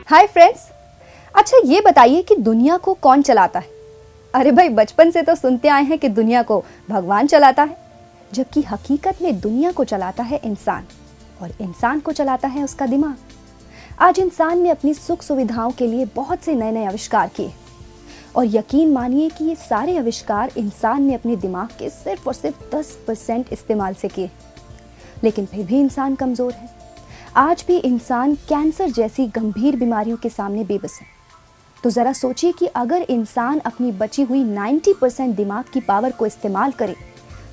Hi friends. अच्छा ये बताइए कि दुनिया को कौन चलाता है? अरे भाई बचपन से तो सुनते आए हैं कि दुनिया को भगवान चलाता है, जबकि हकीकत में दुनिया को चलाता है इंसान, और इंसान को चलाता है उसका दिमाग। आज इंसान ने अपनी सुख सुविधाओं के लिए बहुत से नए नए आविष्कार किए, और यकीन मानिए कि ये सारे आविष्कार इंसान ने अपने दिमाग के सिर्फ और सिर्फ 10% इस्तेमाल से किए। लेकिन फिर भी इंसान कमजोर है। आज भी इंसान कैंसर जैसी गंभीर बीमारियों के सामने बेबस है। तो जरा सोचिए कि अगर इंसान अपनी बची हुई 90% दिमाग की पावर को इस्तेमाल करे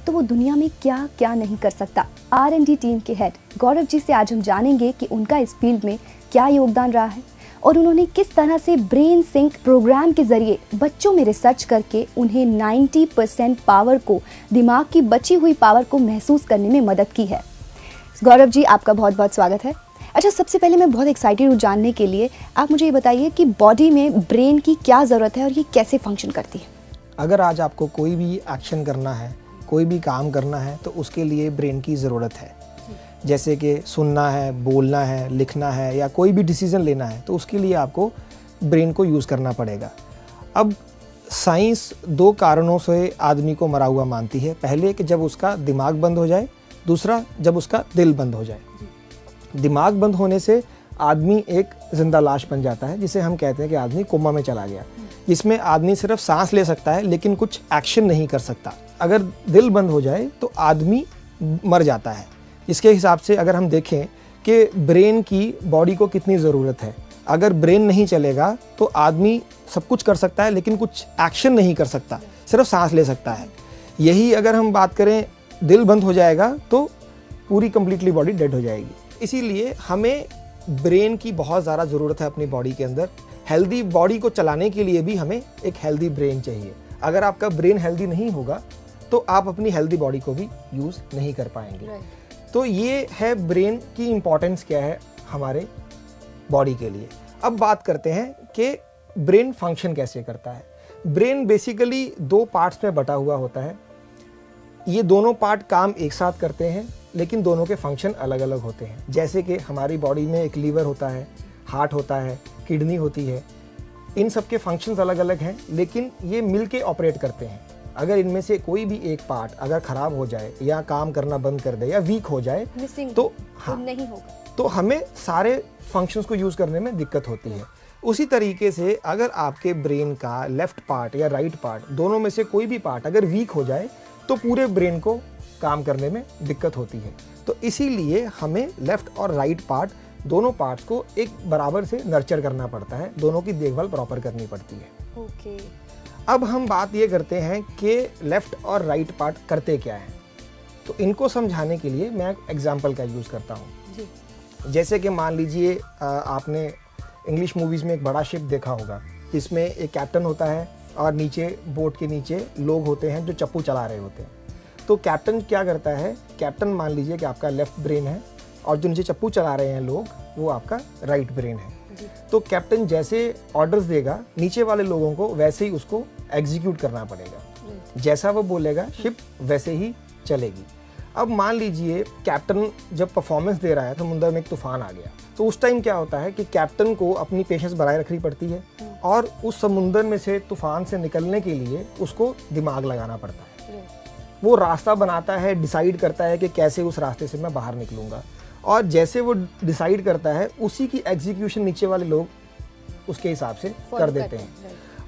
तो वो दुनिया में क्या क्या नहीं कर सकता। R&D टीम के हेड गौरव जी से आज हम जानेंगे कि उनका इस फील्ड में क्या योगदान रहा है, और उन्होंने किस तरह से ब्रेन सिंक प्रोग्राम के जरिए बच्चों में रिसर्च करके उन्हें 90% पावर को, दिमाग की बची हुई पावर को महसूस करने में मदद की है। गौरव जी, आपका बहुत बहुत स्वागत है। अच्छा, सबसे पहले मैं बहुत एक्साइटेड हूँ जानने के लिए, आप मुझे ये बताइए कि बॉडी में ब्रेन की क्या ज़रूरत है और ये कैसे फंक्शन करती है? अगर आज आपको कोई भी एक्शन करना है, कोई भी काम करना है, तो उसके लिए ब्रेन की ज़रूरत है। जैसे कि सुनना है, बोलना है, लिखना है या कोई भी डिसीज़न लेना है, तो उसके लिए आपको ब्रेन को यूज़ करना पड़ेगा। अब साइंस दो कारणों से आदमी को मरा हुआ मानती है। पहले कि जब उसका दिमाग बंद हो जाए, दूसरा जब उसका दिल बंद हो जाए। दिमाग बंद होने से आदमी एक जिंदा लाश बन जाता है, जिसे हम कहते हैं कि आदमी कोमा में चला गया, जिसमें आदमी सिर्फ सांस ले सकता है लेकिन कुछ एक्शन नहीं कर सकता। अगर दिल बंद हो जाए तो आदमी मर जाता है। इसके हिसाब से अगर हम देखें कि ब्रेन की बॉडी को कितनी ज़रूरत है, अगर ब्रेन नहीं चलेगा तो आदमी सब कुछ कर सकता है लेकिन कुछ एक्शन नहीं कर सकता, सिर्फ सांस ले सकता है। यही अगर हम बात करें, दिल बंद हो जाएगा तो पूरी कंप्लीटली बॉडी डेड हो जाएगी। इसीलिए हमें ब्रेन की बहुत ज़्यादा ज़रूरत है अपनी बॉडी के अंदर। हेल्दी बॉडी को चलाने के लिए भी हमें एक हेल्दी ब्रेन चाहिए। अगर आपका ब्रेन हेल्दी नहीं होगा तो आप अपनी हेल्दी बॉडी को भी यूज़ नहीं कर पाएंगे। तो ये है ब्रेन की इम्पोर्टेंस क्या है हमारे बॉडी के लिए। अब बात करते हैं कि ब्रेन फंक्शन कैसे करता है। ब्रेन बेसिकली दो पार्ट्स में बटा हुआ होता है। ये दोनों पार्ट काम एक साथ करते हैं लेकिन दोनों के फंक्शन अलग अलग होते हैं। जैसे कि हमारी बॉडी में एक लीवर होता है, हार्ट होता है, किडनी होती है। इन सब के फंक्शंस अलग अलग हैं लेकिन ये मिल के ऑपरेट करते हैं। अगर इनमें से कोई भी एक पार्ट अगर ख़राब हो जाए या काम करना बंद कर दे या वीक हो जाए तो नहीं होगा, तो हमें सारे फंक्शंस को यूज़ करने में दिक्कत होती है। उसी तरीके से अगर आपके ब्रेन का लेफ़्ट पार्ट या राइट पार्ट, दोनों में से कोई भी पार्ट अगर वीक हो जाए तो पूरे ब्रेन को काम करने में दिक्कत होती है। तो इसीलिए हमें लेफ़्ट और राइट पार्ट, दोनों पार्ट्स को एक बराबर से नर्चर करना पड़ता है, दोनों की देखभाल प्रॉपर करनी पड़ती है। ओके। अब हम बात ये करते हैं कि लेफ़्ट और राइट पार्ट करते क्या है। तो इनको समझाने के लिए मैं एक एग्जाम्पल का यूज़ करता हूँ। जैसे कि मान लीजिए आपने इंग्लिश मूवीज़ में एक बड़ा शिप देखा होगा जिसमें एक कैप्टन होता है और नीचे बोट के नीचे लोग होते हैं जो चप्पू चला रहे होते हैं। तो कैप्टन क्या करता है, कैप्टन मान लीजिए कि आपका लेफ़्ट ब्रेन है और जो नीचे चप्पू चला रहे हैं लोग वो आपका राइट ब्रेन है। तो कैप्टन जैसे ऑर्डर्स देगा नीचे वाले लोगों को वैसे ही उसको एग्जीक्यूट करना पड़ेगा। जैसा वो बोलेगा शिप वैसे ही चलेगी। अब मान लीजिए कैप्टन जब परफॉर्मेंस दे रहा है, समुद्र में एक तूफान आ गया, तो उस टाइम क्या होता है कि कैप्टन को अपनी पेशेंस बनाए रखनी पड़ती है और उस समुद्र में से तूफान से निकलने के लिए उसको दिमाग लगाना पड़ता है। वो रास्ता बनाता है, डिसाइड करता है कि कैसे उस रास्ते से मैं बाहर निकलूँगा, और जैसे वो डिसाइड करता है उसी की एग्जीक्यूशन नीचे वाले लोग उसके हिसाब से कर देते हैं।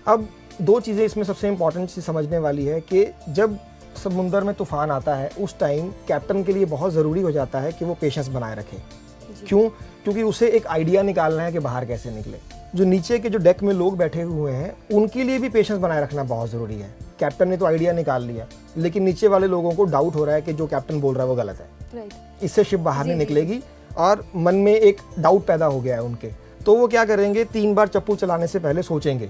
अब दो चीज़ें इसमें सबसे इम्पॉर्टेंट चीज़ समझने वाली है कि जब समुंदर में तूफान आता है उस टाइम कैप्टन के लिए बहुत ज़रूरी हो जाता है कि वो पेशेंस बनाए रखे। क्यों? क्योंकि उसे एक आइडिया निकालना है कि बाहर कैसे निकले। जो नीचे के जो डेक में लोग बैठे हुए हैं उनके लिए भी पेशेंस बनाए रखना बहुत ज़रूरी है। कैप्टन ने तो आइडिया निकाल लिया लेकिन नीचे वाले लोगों को डाउट हो रहा है कि जो कैप्टन बोल रहा है वो गलत है, इससे शिप बाहर नहीं निकलेगी, और मन में एक डाउट पैदा हो गया है उनके। तो वो क्या करेंगे, 3 बार चप्पू चलाने से पहले सोचेंगे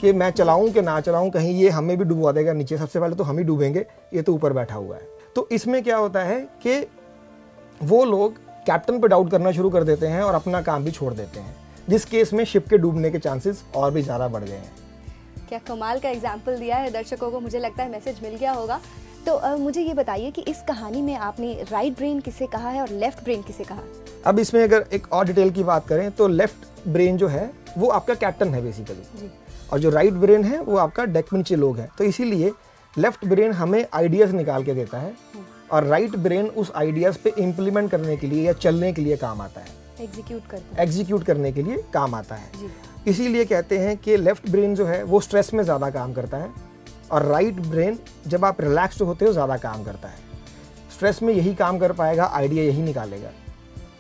कि मैं चलाऊं कि ना चलाऊं, कहीं ये हमें भी डुबवा देगा नीचे, सबसे पहले तो हम ही डूबेंगे, ये तो ऊपर बैठा हुआ है। तो इसमें क्या होता है कि वो लोग कैप्टन पर डाउट करना शुरू कर देते हैं और अपना काम भी छोड़ देते हैं, जिस केस में शिप के डूबने के चांसेस और भी ज़्यादा बढ़ गए हैं। क्या कमाल का एग्जाम्पल दिया है दर्शकों को, मुझे लगता है मैसेज मिल गया होगा। तो मुझे ये बताइए कि इस कहानी में आपने राइट ब्रेन किसे कहा है और लेफ्ट ब्रेन किसे कहा? अब इसमें अगर एक और डिटेल की बात करें तो लेफ्ट ब्रेन जो है वो आपका कैप्टन है बेसिकली, और जो राइट ब्रेन है वो आपका डेक में नीचे लोग हैं। तो इसीलिए लेफ्ट ब्रेन हमें आइडियाज़ निकाल के देता है और राइट ब्रेन उस आइडियाज़ पे इम्प्लीमेंट करने के लिए या चलने के लिए काम आता है, एग्जीक्यूट करने के लिए काम आता है। इसीलिए कहते हैं कि लेफ्ट ब्रेन जो है वो स्ट्रेस में ज़्यादा काम करता है और राइट ब्रेन जब आप रिलैक्स्ड होते हो ज़्यादा काम करता है। स्ट्रेस में यही काम कर पाएगा, आइडिया यही निकालेगा।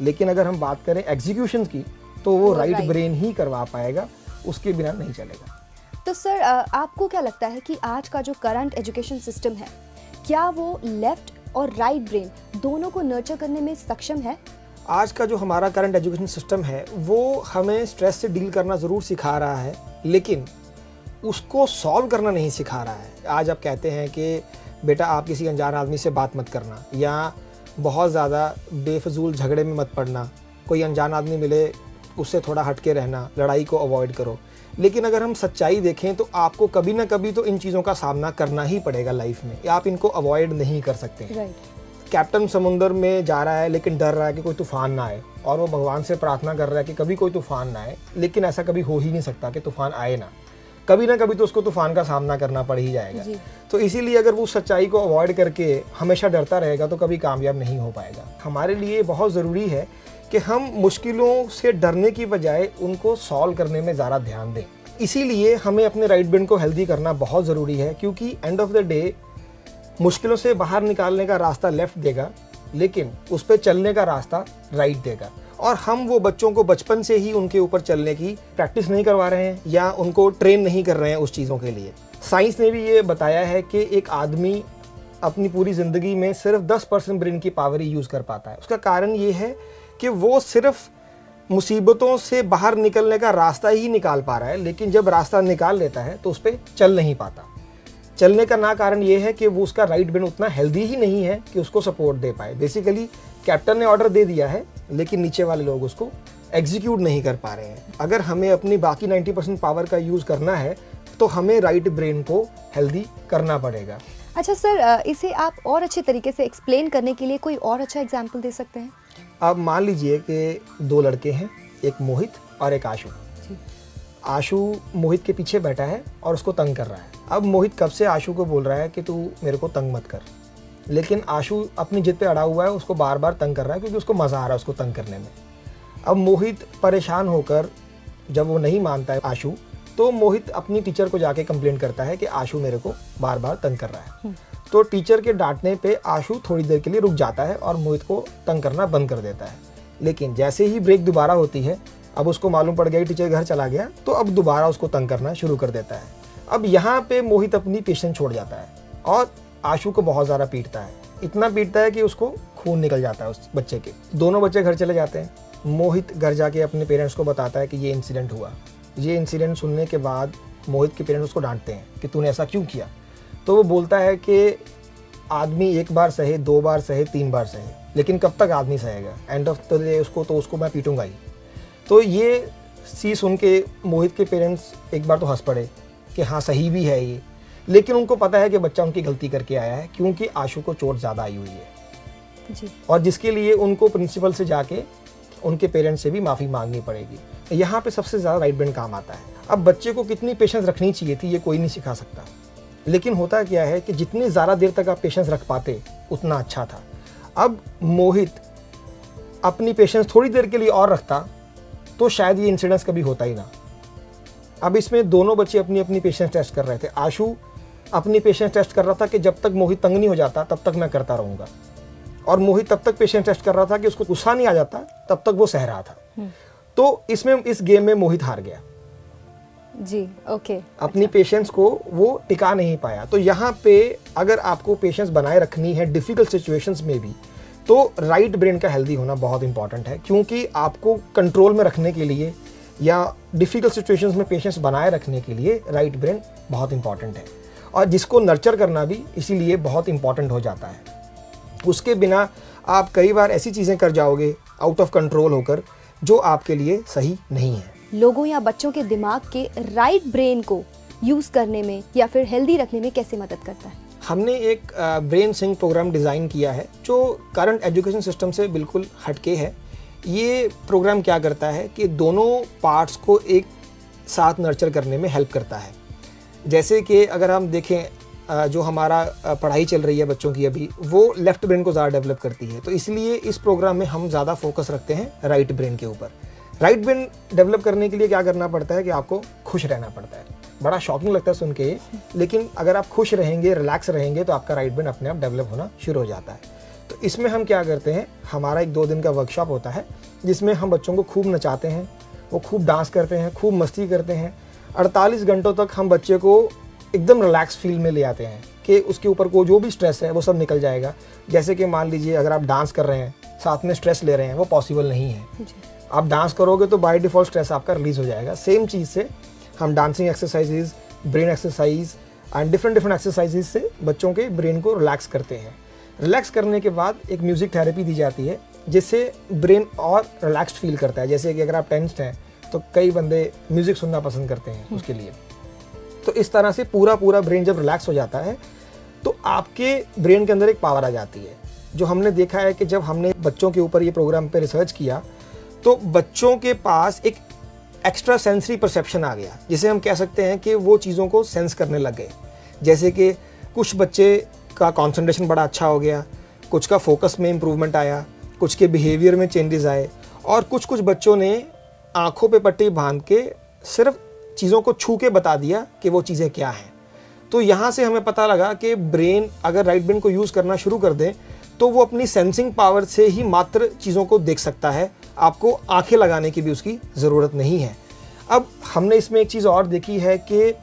लेकिन अगर हम बात करें एग्जीक्यूशन की तो वो राइट ब्रेन ही करवा पाएगा, उसके बिना नहीं चलेगा। तो सर आपको क्या लगता है कि आज का जो करंट एजुकेशन सिस्टम है, क्या वो लेफ्ट और राइट ब्रेन दोनों को नर्चर करने में सक्षम है? आज का जो हमारा करंट एजुकेशन सिस्टम है वो हमें स्ट्रेस से डील करना ज़रूर सिखा रहा है, लेकिन उसको सॉल्व करना नहीं सिखा रहा है। आज आप कहते हैं कि बेटा आप किसी अनजान आदमी से बात मत करना, या बहुत ज़्यादा बेफजूल झगड़े में मत पड़ना, कोई अनजान आदमी मिले उससे थोड़ा हट के रहना, लड़ाई को अवॉइड करो। लेकिन अगर हम सच्चाई देखें तो आपको कभी ना कभी तो इन चीज़ों का सामना करना ही पड़ेगा लाइफ में, आप इनको अवॉइड नहीं कर सकते। कैप्टन समुंदर में जा रहा है लेकिन डर रहा है कि कोई तूफान ना आए, और वो भगवान से प्रार्थना कर रहा है कि कभी कोई तूफान ना आए, लेकिन ऐसा कभी हो ही नहीं सकता कि तूफान आए ना, कभी ना कभी तो उसको तूफान का सामना करना पड़ ही जाएगा। तो इसीलिए अगर वो सच्चाई को अवॉइड करके हमेशा डरता रहेगा तो कभी कामयाब नहीं हो पाएगा। हमारे लिए बहुत ज़रूरी है कि हम मुश्किलों से डरने की बजाय उनको सॉल्व करने में ज़्यादा ध्यान दें। इसीलिए हमें अपने राइट ब्रेन को हेल्दी करना बहुत ज़रूरी है, क्योंकि एंड ऑफ द डे मुश्किलों से बाहर निकालने का रास्ता लेफ्ट देगा, लेकिन उस पर चलने का रास्ता राइट देगा। और हम वो बच्चों को बचपन से ही उनके ऊपर चलने की प्रैक्टिस नहीं करवा रहे हैं या उनको ट्रेन नहीं कर रहे हैं उस चीज़ों के लिए। साइंस ने भी ये बताया है कि एक आदमी अपनी पूरी ज़िंदगी में सिर्फ 10% ब्रेन की पावर ही यूज़ कर पाता है। उसका कारण ये है कि वो सिर्फ मुसीबतों से बाहर निकलने का रास्ता ही निकाल पा रहा है, लेकिन जब रास्ता निकाल लेता है तो उस पर चल नहीं पाता। चलने का ना कारण ये है कि वो उसका राइट ब्रेन उतना हेल्दी ही नहीं है कि उसको सपोर्ट दे पाए। बेसिकली कैप्टन ने ऑर्डर दे दिया है लेकिन नीचे वाले लोग उसको एग्जीक्यूट नहीं कर पा रहे हैं। अगर हमें अपनी बाकी 90% पावर का यूज़ करना है तो हमें राइट ब्रेन को हेल्दी करना पड़ेगा। अच्छा सर, इसे आप और अच्छे तरीके से एक्सप्लेन करने के लिए कोई और अच्छा एग्जाम्पल दे सकते हैं? अब मान लीजिए कि 2 लड़के हैं, एक मोहित और एक आशु। आशु मोहित के पीछे बैठा है और उसको तंग कर रहा है। अब मोहित कब से आशु को बोल रहा है कि तू मेरे को तंग मत कर, लेकिन आशु अपनी जिद पे अड़ा हुआ है, उसको बार बार तंग कर रहा है क्योंकि उसको मज़ा आ रहा है उसको तंग करने में। अब मोहित परेशान होकर जब वो नहीं मानता है आशु, तो मोहित अपनी टीचर को जाके कंप्लेंट करता है कि आशु मेरे को बार बार तंग कर रहा है। तो टीचर के डांटने पे आशु थोड़ी देर के लिए रुक जाता है और मोहित को तंग करना बंद कर देता है। लेकिन जैसे ही ब्रेक दोबारा होती है, अब उसको मालूम पड़ गया टीचर घर चला गया, तो अब दोबारा उसको तंग करना शुरू कर देता है। अब यहाँ पे मोहित अपनी पेशेंस छोड़ जाता है और आशु को बहुत ज़्यादा पीटता है, इतना पीटता है कि उसको खून निकल जाता है उस बच्चे के। दोनों बच्चे घर चले जाते हैं। मोहित घर जाके अपने पेरेंट्स को बताता है कि ये इंसिडेंट हुआ। ये इंसिडेंट सुनने के बाद मोहित के पेरेंट्स उसको डांटते हैं कि तूने ऐसा क्यों किया। तो वो बोलता है कि आदमी 1 बार सहे, 2 बार सहे, 3 बार सहे, लेकिन कब तक आदमी सहेगा, एंड ऑफ द डे उसको मैं पीटूंगा ही। तो ये चीज़ सुन के मोहित के पेरेंट्स एक बार तो हंस पड़े कि हाँ सही भी है ये, लेकिन उनको पता है कि बच्चा उनकी गलती करके आया है क्योंकि आशु को चोट ज़्यादा आई हुई है जी। और जिसके लिए उनको प्रिंसिपल से जाके उनके पेरेंट्स से भी माफ़ी मांगनी पड़ेगी। यहाँ पे सबसे ज़्यादा राइट ब्रेन काम आता है। अब बच्चे को कितनी पेशेंस रखनी चाहिए थी ये कोई नहीं सिखा सकता, लेकिन होता क्या है कि जितनी ज़्यादा देर तक आप पेशेंस रख पाते उतना अच्छा था। अब मोहित अपनी पेशेंस थोड़ी देर के लिए और रखता तो शायद ये इंसिडेंस कभी होता ही ना। अब इसमें दोनों बच्चे अपनी अपनी पेशेंस टेस्ट कर रहे थे। आशु अपनी पेशेंस टेस्ट कर रहा था कि जब तक मोहित तंग नहीं हो जाता तब तक मैं करता रहूँगा, और मोहित तब तक पेशेंस टेस्ट कर रहा था कि उसको गुस्सा नहीं आ जाता तब तक वो सह रहा था। तो इसमें इस गेम में मोहित हार गया जी। ओके, अपनी पेशेंस को वो टिका नहीं पाया। तो यहाँ पे अगर आपको पेशेंस बनाए रखनी है डिफ़िकल्ट सिचुएशंस में भी, तो राइट ब्रेन का हेल्दी होना बहुत इंपॉर्टेंट है, क्योंकि आपको कंट्रोल में रखने के लिए या डिफ़िकल्ट सिचुएशंस में पेशेंस बनाए रखने के लिए राइट ब्रेन बहुत इंपॉर्टेंट है, और जिसको नर्चर करना भी इसीलिए बहुत इंपॉर्टेंट हो जाता है। उसके बिना आप कई बार ऐसी चीज़ें कर जाओगे आउट ऑफ कंट्रोल होकर जो आपके लिए सही नहीं है। लोगों या बच्चों के दिमाग के राइट ब्रेन को यूज़ करने में या फिर हेल्दी रखने में कैसे मदद करता है? हमने एक ब्रेन सिंक प्रोग्राम डिज़ाइन किया है जो करंट एजुकेशन सिस्टम से बिल्कुल हटके है। ये प्रोग्राम क्या करता है कि दोनों पार्ट्स को एक साथ नर्चर करने में हेल्प करता है। जैसे कि अगर हम देखें जो हमारा पढ़ाई चल रही है बच्चों की अभी, वो लेफ़्ट ब्रेन को ज़्यादा डेवलप करती है, तो इसलिए इस प्रोग्राम में हम ज़्यादा फोकस रखते हैं राइट ब्रेन के ऊपर। राइट ब्रेन डेवलप करने के लिए क्या करना पड़ता है कि आपको खुश रहना पड़ता है। बड़ा शॉकिंग लगता है सुन के, लेकिन अगर आप खुश रहेंगे, रिलैक्स रहेंगे, तो आपका राइट ब्रेन अपने आप डेवलप होना शुरू हो जाता है। तो इसमें हम क्या करते हैं, हमारा 1-2 दिन का वर्कशॉप होता है जिसमें हम बच्चों को खूब नचाते हैं, वो खूब डांस करते हैं, खूब मस्ती करते हैं। 48 घंटों तक हम बच्चे को एकदम रिलैक्स फील में ले आते हैं कि उसके ऊपर को जो भी स्ट्रेस है वो सब निकल जाएगा। जैसे कि मान लीजिए अगर आप डांस कर रहे हैं, साथ में स्ट्रेस ले रहे हैं, वो पॉसिबल नहीं है। आप डांस करोगे तो बाय डिफ़ॉल्ट स्ट्रेस आपका रिलीज़ हो जाएगा। सेम चीज़ से हम dancing exercises, brain exercise and different exercises से बच्चों के ब्रेन को रिलैक्स करते हैं। रिलैक्स करने के बाद एक म्यूज़िक थेरेपी दी जाती है जिससे ब्रेन और रिलैक्स्ड फील करता है। जैसे कि अगर आप टेंस्ड हैं तो कई बंदे म्यूज़िक सुनना पसंद करते हैं उसके लिए। तो इस तरह से पूरा ब्रेन जब रिलैक्स हो जाता है तो आपके ब्रेन के अंदर एक पावर आ जाती है। जो हमने देखा है कि जब हमने बच्चों के ऊपर ये प्रोग्राम पे रिसर्च किया तो बच्चों के पास एक एक्स्ट्रा सेंसरी परसेप्शन आ गया, जिसे हम कह सकते हैं कि वो चीज़ों को सेंस करने लग गए। जैसे कि कुछ बच्चे का कंसंट्रेशन बड़ा अच्छा हो गया, कुछ का फोकस में इम्प्रूवमेंट आया, कुछ के बिहेवियर में चेंजेस आए, और कुछ बच्चों ने आंखों पे पट्टी बांध के सिर्फ चीज़ों को छू के बता दिया कि वो चीज़ें क्या हैं। तो यहाँ से हमें पता लगा कि ब्रेन अगर राइट ब्रेन को यूज़ करना शुरू कर दें तो वो अपनी सेंसिंग पावर से ही मात्र चीज़ों को देख सकता है, आपको आंखें लगाने की भी उसकी ज़रूरत नहीं है। अब हमने इसमें एक चीज़ और देखी है कि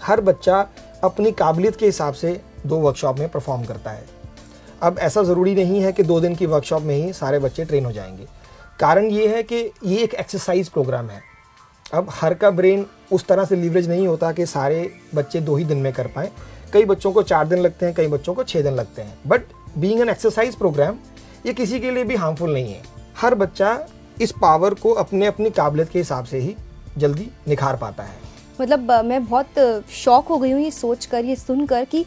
हर बच्चा अपनी काबिलियत के हिसाब से 2 वर्कशॉप में परफॉर्म करता है। अब ऐसा ज़रूरी नहीं है कि 2 दिन की वर्कशॉप में ही सारे बच्चे ट्रेन हो जाएंगे। कारण ये है कि ये एक एक्सरसाइज प्रोग्राम है। अब हर का ब्रेन उस तरह से लीवरेज नहीं होता कि सारे बच्चे 2 ही दिन में कर पाएँ। कई बच्चों को 4 दिन लगते हैं, कई बच्चों को 6 दिन लगते हैं। But being an exercise program ये किसी के लिए भी हार्मफुल नहीं है। हर बच्चा इस पावर को अपनी काबिलियत के हिसाब से ही जल्दी निखार पाता है। मतलब मैं बहुत शॉक हो गई हूँ ये सोचकर, ये सुनकर कि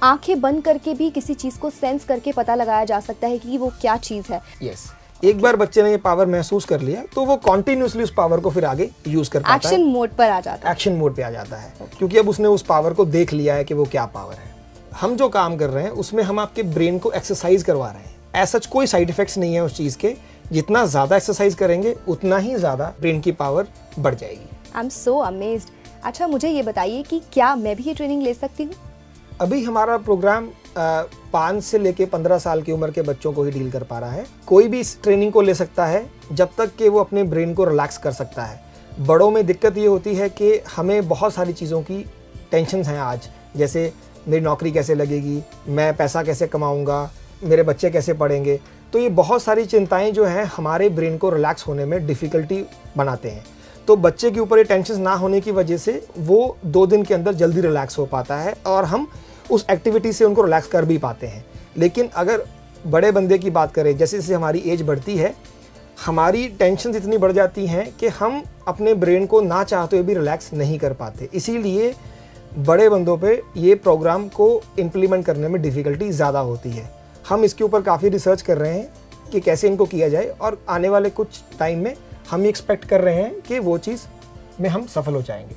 आंखें बंद करके भी किसी चीज़ को सेंस करके पता लगाया जा सकता है कि वो क्या चीज़ है। यस, एक बार बच्चे ने ये पावर महसूस कर लिया तो वो कॉन्टिन्यूसली उस पावर को फिर आगे यूज कर पाता है। एक्शन मोड पर आ जाता है। एक्शन मोड पे आ जाता है, क्योंकि अब उसने उस पावर को देख लिया है कि वो क्या पावर है। हम जो काम कर रहे हैं उसमें हम आपके ब्रेन को एक्सरसाइज करवा रहे हैं। ऐसा कोई साइड इफेक्ट्स नहीं है उस चीज़ के। जितना ज़्यादा एक्सरसाइज करेंगे उतना ही ज़्यादा ब्रेन की पावर बढ़ जाएगी। I am so amazed. अच्छा, मुझे ये बताइए कि क्या मैं भी ये ट्रेनिंग ले सकती हूँ? अभी हमारा प्रोग्राम 5 से लेके 15 साल की उम्र के बच्चों को ही डील कर पा रहा है। कोई भी इस ट्रेनिंग को ले सकता है जब तक कि वो अपने ब्रेन को रिलैक्स कर सकता है। बड़ों में दिक्कत ये होती है कि हमें बहुत सारी चीज़ों की टेंशन हैं आज, जैसे मेरी नौकरी कैसे लगेगी, मैं पैसा कैसे कमाऊँगा, मेरे बच्चे कैसे पढ़ेंगे। तो ये बहुत सारी चिंताएं जो हैं हमारे ब्रेन को रिलैक्स होने में डिफ़िकल्टी बनाते हैं। तो बच्चे के ऊपर ये टेंशन ना होने की वजह से वो 2 दिन के अंदर जल्दी रिलैक्स हो पाता है और हम उस एक्टिविटी से उनको रिलैक्स कर भी पाते हैं। लेकिन अगर बड़े बंदे की बात करें, जैसे जैसे हमारी एज बढ़ती है, हमारी टेंशन इतनी बढ़ जाती हैं कि हम अपने ब्रेन को ना चाहते हुए भी रिलैक्स नहीं कर पाते। इसीलिए बड़े बंदों पे ये प्रोग्राम को इम्प्लीमेंट करने में डिफ़िकल्टी ज़्यादा होती है। हम इसके ऊपर काफ़ी रिसर्च कर रहे हैं कि कैसे इनको किया जाए, और आने वाले कुछ टाइम में हम एक्सपेक्ट कर रहे हैं कि वो चीज़ में हम सफल हो जाएंगे।